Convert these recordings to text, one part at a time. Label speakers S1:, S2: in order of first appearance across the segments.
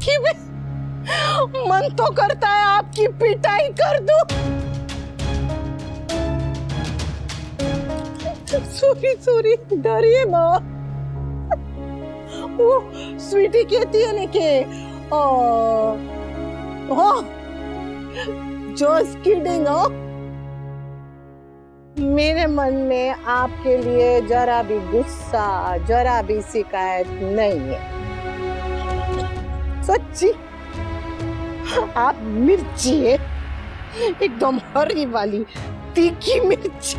S1: तीखी में मन तो करता है आपकी पिटाई कर दूं। सॉरी डरिए माँ। वो स्वीटी कहती है ना कि जस्ट किडिंग हो। मेरे मन में आपके लिए जरा भी गुस्सा, जरा भी शिकायत नहीं है। सच्ची आप मिर्ची है, एकदम हरी वाली तीखी मिर्ची।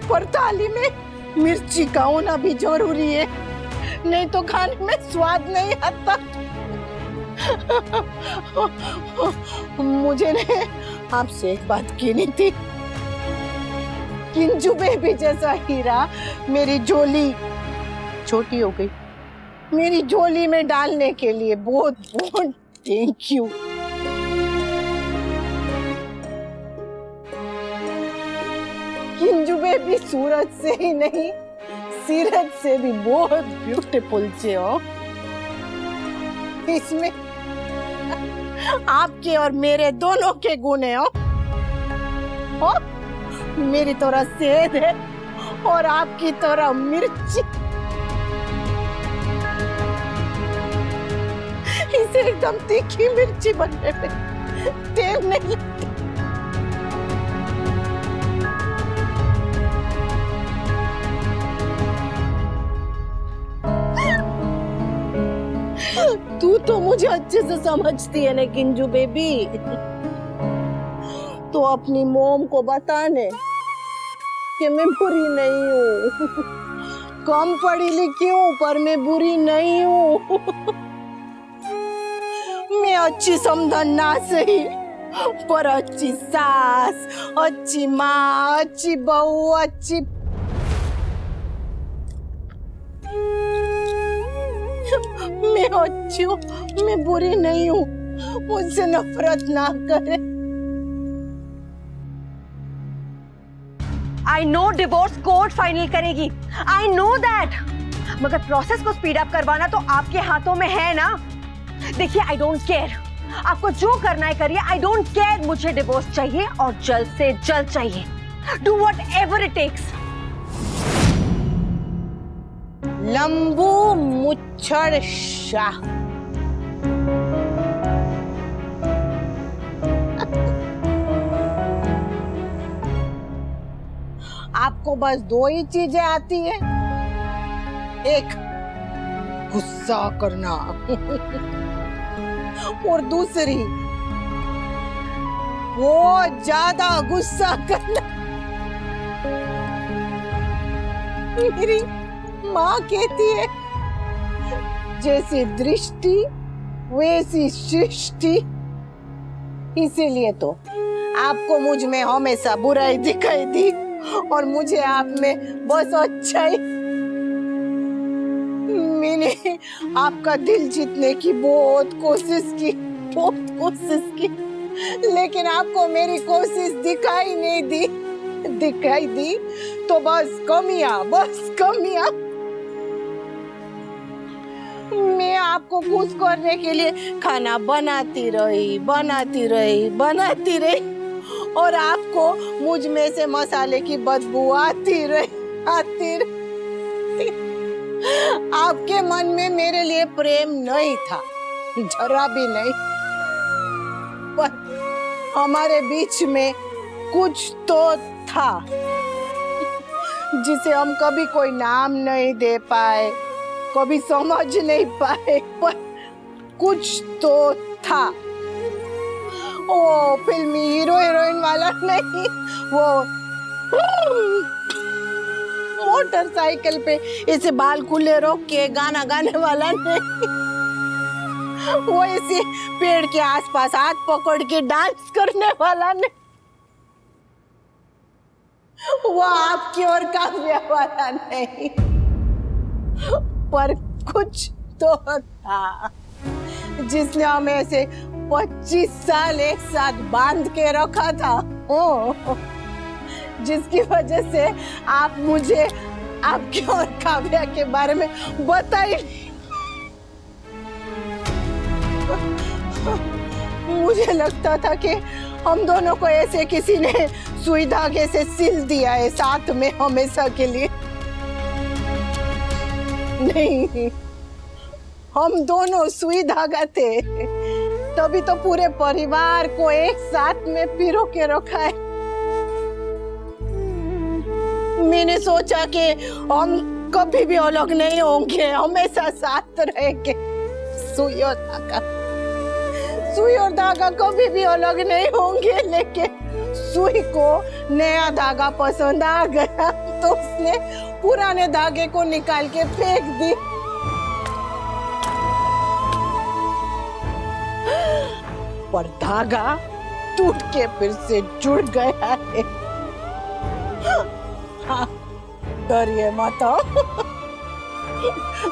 S1: पर थाली में मिर्ची का होना भी जरूरी है, नहीं तो खाने में स्वाद नहीं आता। मुझे ने आपसे एक बात कहनी थी। किंजू बेबी जैसा हीरा मेरी झोली छोटी हो गई, मेरी झोली में डालने के लिए बहुत बहुत थैंक यू। किंजू बेबी सूरत से ही नहीं, सीरत से भी बहुत ब्यूटीफुल से हो। इसमें आपके और मेरे दोनों के गुण है। हो? मेरी तरह सेहत है और आपकी तरह मिर्ची। इसे एकदम तीखी मिर्ची बनने में टाइम नहीं लगता। तू तो मुझे अच्छे से समझती है ना किंजू बेबी। तो अपनी मॉम को बताने कि मैं बुरी नहीं हूँ, कम पढ़ी लिखी हूँ पर मैं बुरी नहीं हूँ। मैं अच्छी समझन ना सही पर अच्छी सास, अच्छी माँ, अच्छी बहू, अच्छी मैं अच्छी हूँ, मैं बुरी नहीं हूँ। मुझसे नफरत ना करे।
S2: I know divorce court final करेगी, I know that। मगर प्रोसेस को स्पीड अप करवाना तो आपके हाथों में है ना। देखिए I don't care, आपको जो करना है करिए, I don't care। मुझे डिवोर्स चाहिए और जल्द से जल्द चाहिए। Do whatever it takes।
S1: लंबू मुच्छड़ शाह। आपको बस दो ही चीजें आती है, एक गुस्सा करना और दूसरी वो ज्यादा गुस्सा करना। मेरी माँ कहती है जैसी दृष्टि वैसी सृष्टि। इसीलिए तो आपको मुझ में हमेशा बुराई दिखाई दी और मुझे आप में बस अच्छाई। मैंने आपका दिल जीतने की बहुत कोशिश की, लेकिन आपको मेरी कोशिश दिखाई नहीं दी। दिखाई दी तो बस कमियां। मैं आपको खुश करने के लिए खाना बनाती रही और आपको मुझ में से मसाले की बदबू आती रही। आपके मन में मेरे लिए प्रेम नहीं था, जरा भी नहीं। पर हमारे बीच में कुछ तो था जिसे हम कभी कोई नाम नहीं दे पाए, कभी समझ नहीं पाए, पर कुछ तो था। वो फिल्मी हीरो हीरोइन वाला नहीं, वो मोटरसाइकिल पे ऐसे बाल खुले रोक के गाना गाने वाला नहीं, वो ऐसे पेड़ के आसपास हाथ पकड़ के डांस करने वाला नहीं, वो आपकी और काव्या वाला नहीं। पर कुछ तो था जिसने हमें ऐसे 25 साल एक साथ बांध के रखा था, जिसकी वजह से आप मुझे आपके और काव्या के बारे में बता ही नहीं। मुझे लगता था कि हम दोनों को ऐसे किसी ने सुई धागे से सिल दिया है साथ में हमेशा के लिए। नहीं, हम दोनों सुई धागा थे, तभी तो पूरे परिवार को एक साथ में पिरो के रखा है। मैंने सोचा कि हम कभी भी अलग नहीं होंगे, हमेशा साथ रहेंगे। सुई और धागा कभी भी अलग नहीं होंगे, लेकिन सुई को नया धागा पसंद आ गया तो उसने पुराने धागे को निकाल के फेंक दी। पर धागा टूट के फिर से जुड़ गया है। हाँ, डरिए मत।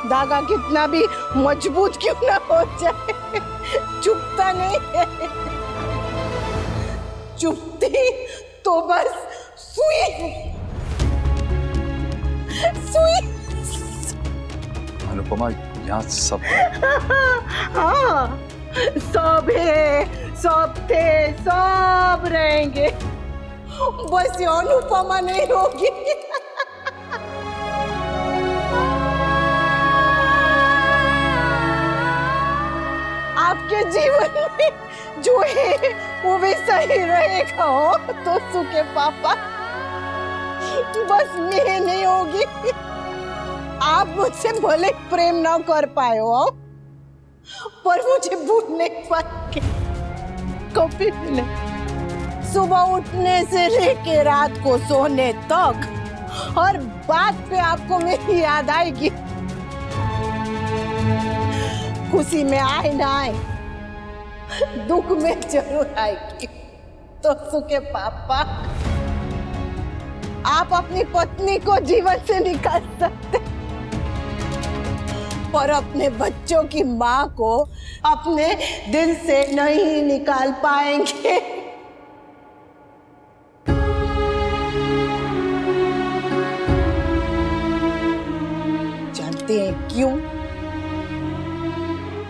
S1: धागा कितना भी मजबूत क्यों ना हो जाए, चुभता नहीं है। चुभती तो बस सुई।
S3: अनुपमा, यहाँ सब
S1: हाँ, सब है, सब थे, सब रहेंगे, बस ये अनुपमा नहीं होगी। आपके जीवन में जो है वो वैसा ही रहेगा। हो तो सुके पापा, बस मैं नहीं होगी। आप मुझसे भले प्रेम ना कर पाए हो, पर मुझे भूल नहीं पाएंगे कभी भी नहीं। सुबह उठने से लेके रात को सोने तक हर बात पे आपको मेरी याद आएगी। खुशी में आए ना आए, दुख में जरूर आएगी। तो सुके पापा, आप अपनी पत्नी को जीवन से निकाल सकते, पर अपने बच्चों की माँ को अपने दिल से नहीं निकाल पाएंगे। जानते हैं क्यों?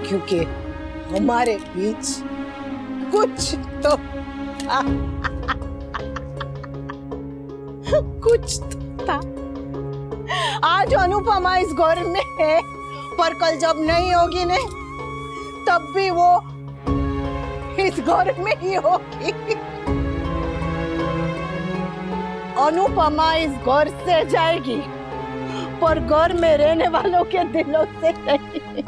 S1: क्योंकि हमारे बीच कुछ तो था। कुछ तो था। आज अनुपमा इस घर में है, पर कल जब नहीं होगी ने, तब भी वो इस घर में ही होगी। अनुपमा इस घर से जाएगी, पर घर में रहने वालों के दिलों से नहीं।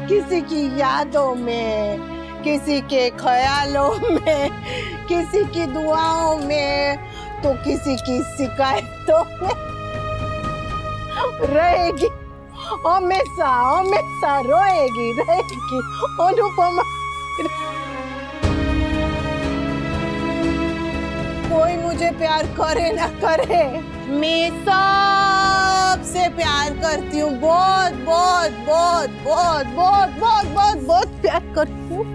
S1: किसी की यादों में, किसी के ख्यालों में, किसी की दुआओं में, तो किसी की शिकायतों में रहेगी। हमेशा हमेशा रोएगी, रहेगी अनुपमा। कोई मुझे प्यार करे ना करे, मैं सबसे प्यार करती हूँ। बहुत बहुत बहुत बहुत बहुत बहुत बहुत बहुत प्यार करती हूँ।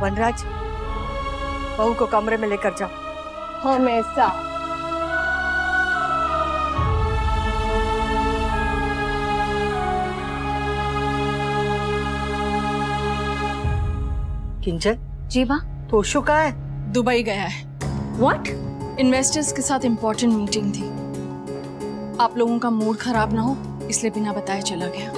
S2: वनराज, बहू को कमरे में लेकर जाओ।
S1: हमेशा।
S2: किंजल
S4: जी माँ।
S2: तोशु कहाँ है?
S4: दुबई गया है।
S2: व्हाट?
S4: इन्वेस्टर्स के साथ इम्पोर्टेंट मीटिंग थी। आप लोगों का मूड खराब ना हो इसलिए बिना बताए चला गया।